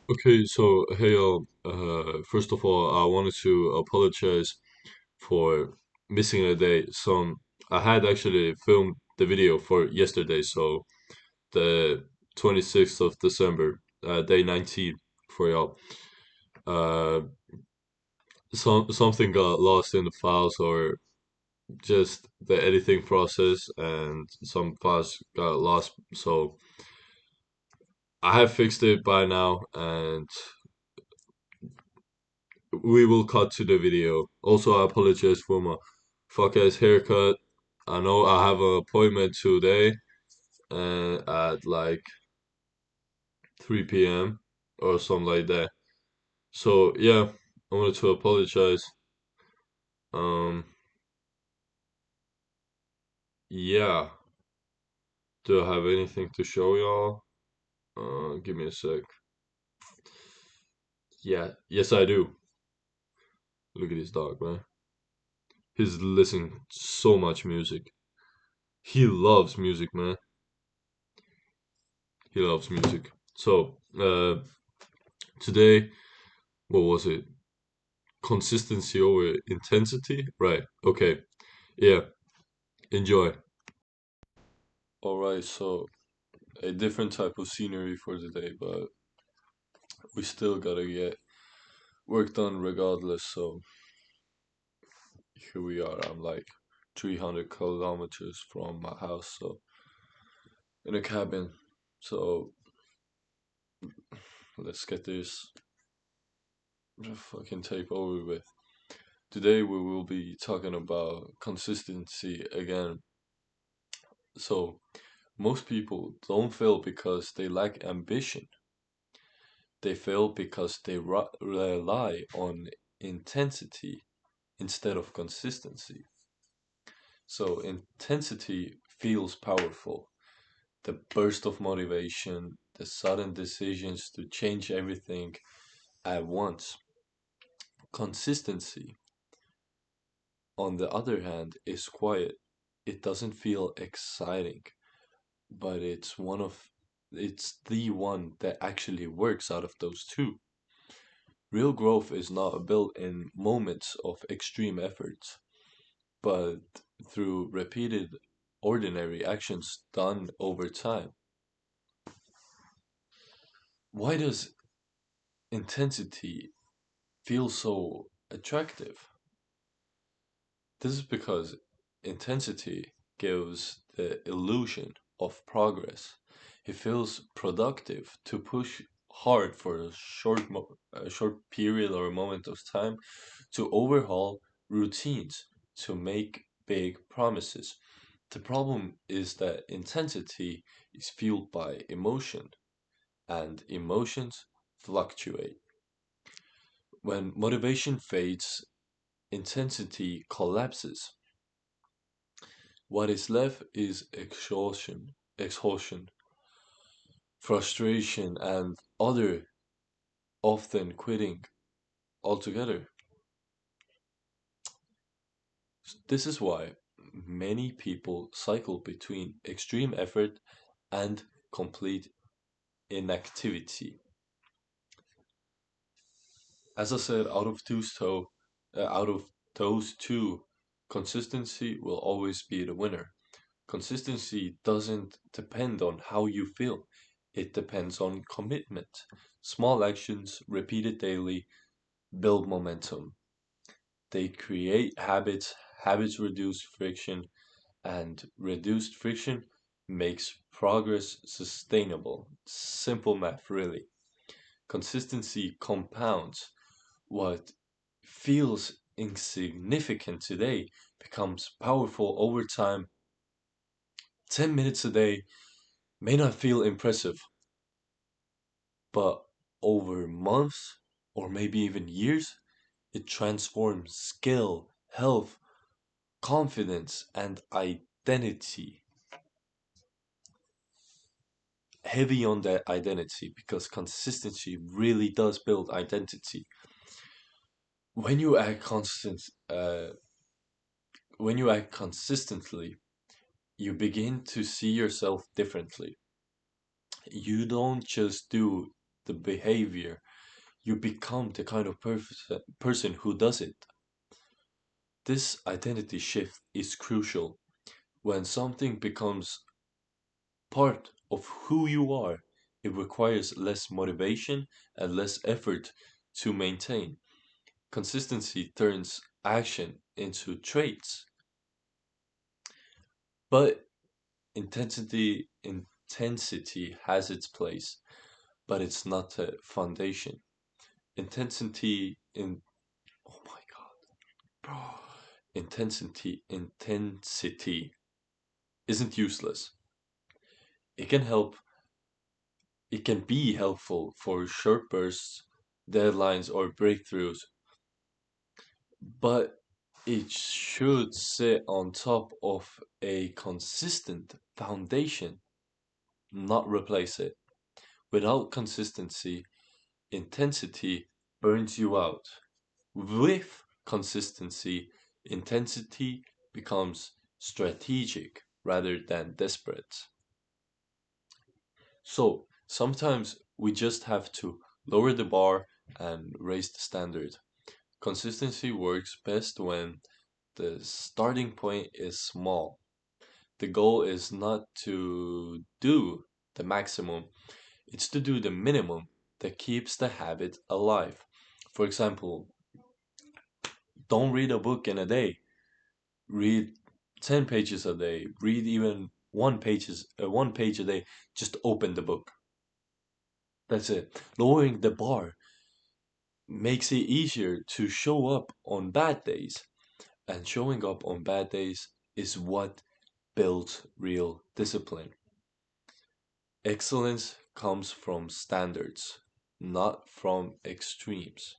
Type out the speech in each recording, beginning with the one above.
Okay, so hey, first of all, I wanted to apologize for missing a day. I had actually filmed the video for yesterday, so the 26th of December, day 19 for y'all. Uh, something got lost in the files or just the editing process, and some files got lost. So I have fixed it by now, and we will cut to the video. Also, I apologize for my fuck ass haircut. I know I have an appointment today at like 3 p.m. or something like that. So yeah, I wanted to apologize. Um, yeah. Do I have anything to show y'all? Give me a sec. Yeah, yes I do. Look at this dog, man. He's listening so much music. He loves music, man. He loves music. So, today, what was it? Consistency over intensity? Right. Okay. Yeah. Enjoy. All right. So a different type of scenery for today, but we still gotta get work done regardless. So here we are. I'm like 300 kilometers from my house, so in a cabin. So let's get this fucking tape over with. Today we will be talking about consistency again. So most people don't fail because they lack ambition. They fail because they rely on intensity instead of consistency. So, intensity feels powerful. The burst of motivation, the sudden decisions to change everything at once. Consistency, on the other hand, is quiet. It doesn't feel exciting, but it's the one that actually works out of those two. Real growth is not built in moments of extreme efforts, but through repeated ordinary actions done over time. Why does intensity feel so attractive? This is because intensity gives the illusion of progress. It feels productive to push hard for a short period or a moment of time, to overhaul routines, to make big promises. The problem is that intensity is fueled by emotion, and emotions fluctuate. When motivation fades, intensity collapses. What is left is exhaustion, frustration, and other, often quitting altogether. This is why many people cycle between extreme effort and complete inactivity. As I said, out of those two, consistency will always be the winner. Consistency doesn't depend on how you feel. It depends on commitment. Small actions repeated daily build momentum. They create habits, habits reduce friction, and reduced friction makes progress sustainable. Simple math, really. Consistency compounds. What feels insignificant today becomes powerful over time. 10 minutes a day may not feel impressive, but over months or maybe even years, it transforms skill, health, confidence, and identity. Heavy on that identity because consistency really does build identity. When you act constant, uh, when you act consistently, you begin to see yourself differently. You don't just do the behavior. You become the kind of person who does it. This identity shift is crucial. When something becomes part of who you are, it requires less motivation and less effort to maintain. Consistency turns action into traits, but intensity has its place, but it's not a foundation. Intensity in Oh my god, bro. Intensity isn't useless. It can help, it can be helpful for short bursts, deadlines, or breakthroughs, but it should sit on top of a consistent foundation, not replace it. Without consistency, intensity burns you out. With consistency, intensity becomes strategic rather than desperate. So sometimes we just have to lower the bar and raise the standard. Consistency works best when the starting point is small. The goal is not to do the maximum, it's to do the minimum that keeps the habit alive. For example, don't read a book in a day. Read 10 pages a day. Read even one page a day. Just open the book. That's it. Lowering the bar makes it easier to show up on bad days. And showing up on bad days is what builds real discipline. Excellence comes from standards, not from extremes.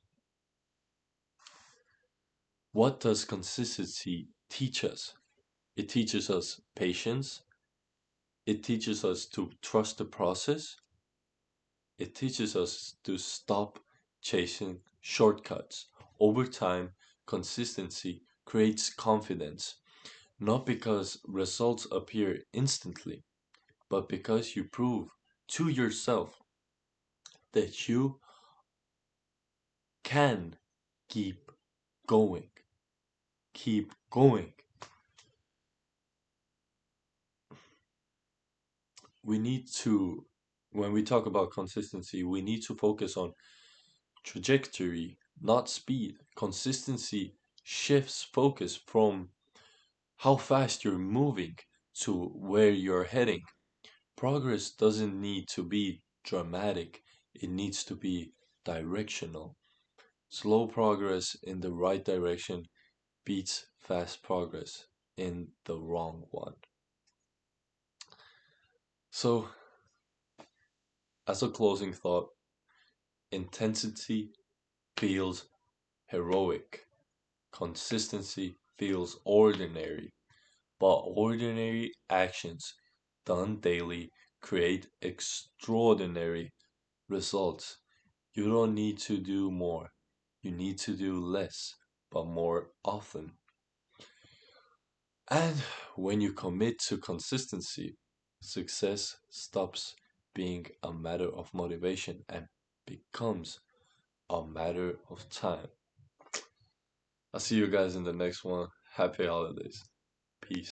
What does consistency teach us? It teaches us patience. It teaches us to trust the process. It teaches us to stop chasing shortcuts. Over time, consistency creates confidence, not because results appear instantly, but because you prove to yourself that you can keep going. Keep going. We need to, when we talk about consistency, we need to focus on trajectory, not speed. Consistency shifts focus from how fast you're moving to where you're heading. Progress doesn't need to be dramatic, it needs to be directional. Slow progress in the right direction beats fast progress in the wrong one. So, as a closing thought, intensity feels heroic, consistency feels ordinary, but ordinary actions done daily create extraordinary results. You don't need to do more, you need to do less, but more often. And when you commit to consistency, success stops being a matter of motivation and becomes a matter of time. I'll see you guys in the next one. Happy holidays. Peace.